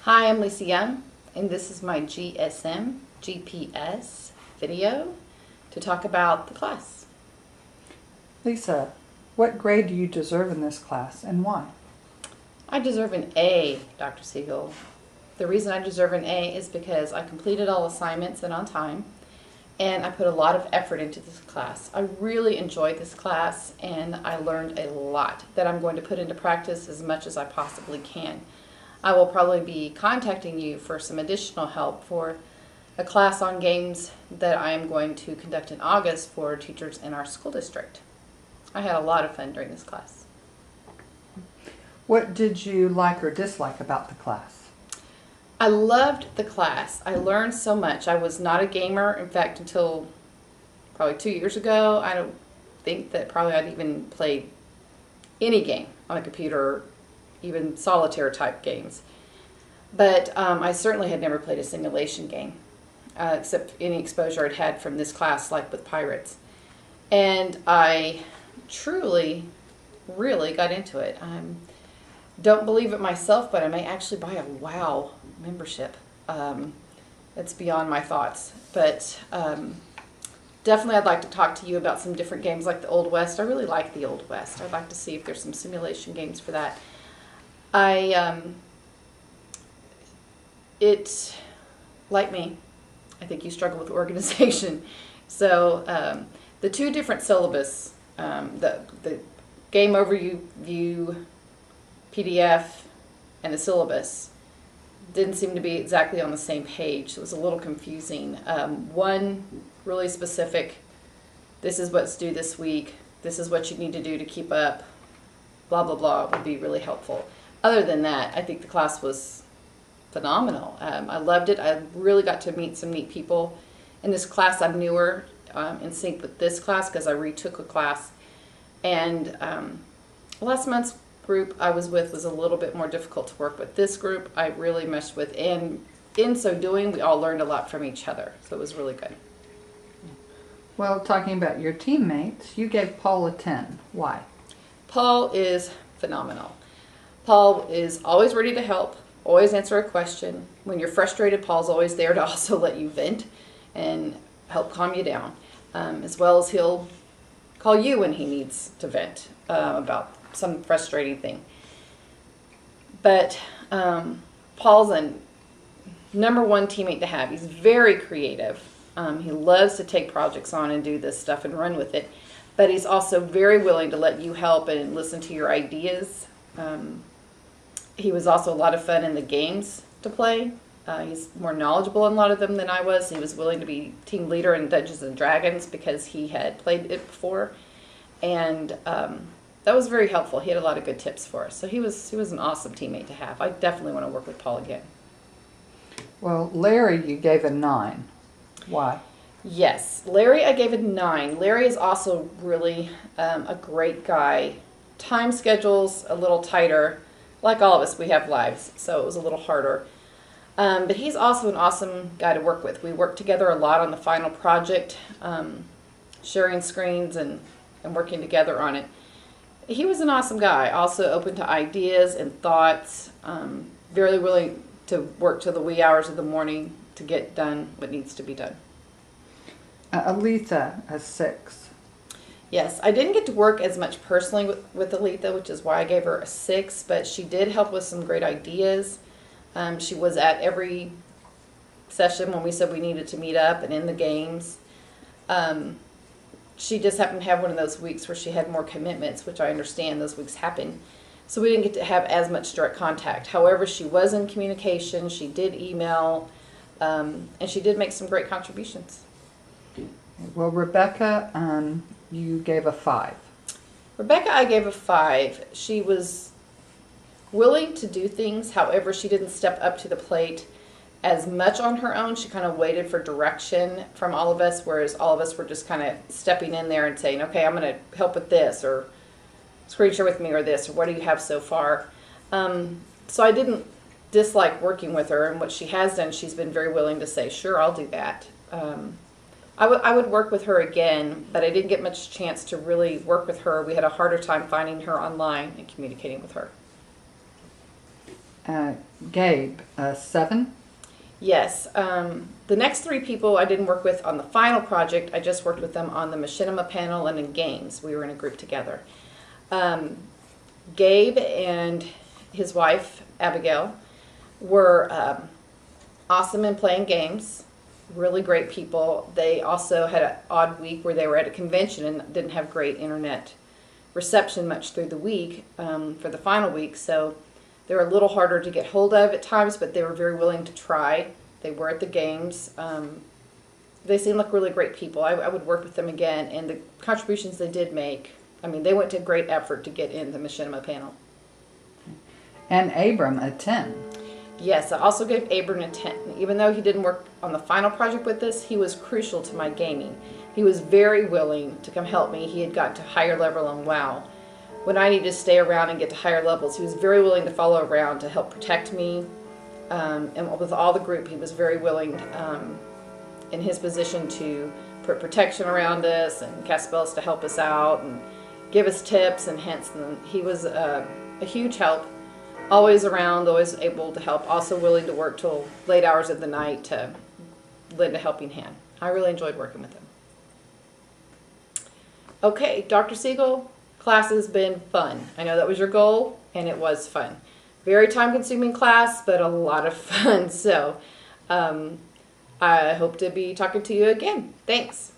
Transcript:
Hi, I'm Lisa Young, and this is my GSM GPS video to talk about the class. Lisa, what grade do you deserve in this class and why? I deserve an A, Dr. Siegel. The reason I deserve an A is because I completed all assignments and on time, and I put a lot of effort into this class. I really enjoyed this class, and I learned a lot that I'm going to put into practice as much as I possibly can. I will probably be contacting you for some additional help for a class on games that I am going to conduct in August for teachers in our school district. I had a lot of fun during this class. What did you like or dislike about the class? I loved the class. I learned so much. I was not a gamer. In fact, until probably 2 years ago, I don't think that probably I'd even played any game on a computer, even solitaire type games. But I certainly had never played a simulation game, except any exposure I'd had from this class, like with Pirates. And I truly, really got into it. Don't believe it myself, but I may actually buy a WoW membership. It's beyond my thoughts. But definitely I'd like to talk to you about some different games like the Old West. I really like the Old West. I'd like to see if there's some simulation games for that. Like me, I think you struggle with organization. So the two different syllabus, the game overview PDF and the syllabus didn't seem to be exactly on the same page. It was a little confusing. One really specific, this is what's due this week, this is what you need to do to keep up, blah, blah, blah, would be really helpful. Other than that, I think the class was phenomenal. I loved it. I really got to meet some neat people. In this class, I'm newer in sync with this class because I retook a class. And last month's group I was with was a little bit more difficult to work with. This group I really meshed with, and in so doing, we all learned a lot from each other. So it was really good. Well, talking about your teammates, you gave Paul a 10. Why? Paul is phenomenal. Paul is always ready to help, always answer a question. When you're frustrated, Paul's always there to also let you vent and help calm you down, as well as he'll call you when he needs to vent about some frustrating thing. But Paul's a #1 teammate to have. He's very creative. He loves to take projects on and do this stuff and run with it. But he's also very willing to let you help and listen to your ideas. He was also a lot of fun in the games to play. He's more knowledgeable in a lot of them than I was. He was willing to be team leader in Dungeons and Dragons because he had played it before. And that was very helpful. He had a lot of good tips for us. So he was an awesome teammate to have. I definitely want to work with Paul again. Well, Larry, you gave a 9. Why? Yes, Larry, I gave a 9. Larry is also really a great guy. Time schedule's a little tighter. Like all of us, we have lives, so it was a little harder. But he's also an awesome guy to work with. We worked together a lot on the final project, sharing screens and working together on it. He was an awesome guy, also open to ideas and thoughts, very willing to work till the wee hours of the morning to get done what needs to be done. Aletha, a 6. Yes, I didn't get to work as much personally with Aletha, which is why I gave her a 6, but she did help with some great ideas. She was at every session when we said we needed to meet up and in the games. She just happened to have one of those weeks where she had more commitments, which I understand those weeks happen. So we didn't get to have as much direct contact. However, she was in communication, she did email, and she did make some great contributions. Well, Rebecca, you gave a 5. Rebecca, I gave a 5. She was willing to do things, however, she didn't step up to the plate as much on her own. She kind of waited for direction from all of us, whereas all of us were just kind of stepping in there and saying, okay, I'm going to help with this, or screen share with me, or this, or what do you have so far? So I didn't dislike working with her, and what she has done, she's been very willing to say, sure, I'll do that. I would work with her again, but I didn't get much chance to really work with her. We had a harder time finding her online and communicating with her. Gabe, a 7. Yes. The next 3 people I didn't work with on the final project. I just worked with them on the machinima panel and in games. We were in a group together. Gabe and his wife, Abigail, were awesome in playing games. Really great people. They also had an odd week where they were at a convention and didn't have great internet reception much through the week for the final week. So they were a little harder to get hold of at times, but they were very willing to try. They were at the games. They seemed like really great people. I would work with them again, and the contributions they did make, I mean, they went to great effort to get in the machinima panel. And Abram, a 10. Yes, I also gave Abram a 10. Even though he didn't work on the final project with us, he was crucial to my gaming. He was very willing to come help me. He had got to higher level on WoW. When I needed to stay around and get to higher levels, he was very willing to follow around to help protect me. And with all the group, he was very willing in his position to put protection around us and cast spells to help us out and give us tips and hints. And he was a huge help. Always around, always able to help, also willing to work till late hours of the night to lend a helping hand. I really enjoyed working with him. Okay, Dr. Siegel, class has been fun. I know that was your goal, and it was fun. Very time-consuming class, but a lot of fun. So I hope to be talking to you again. Thanks.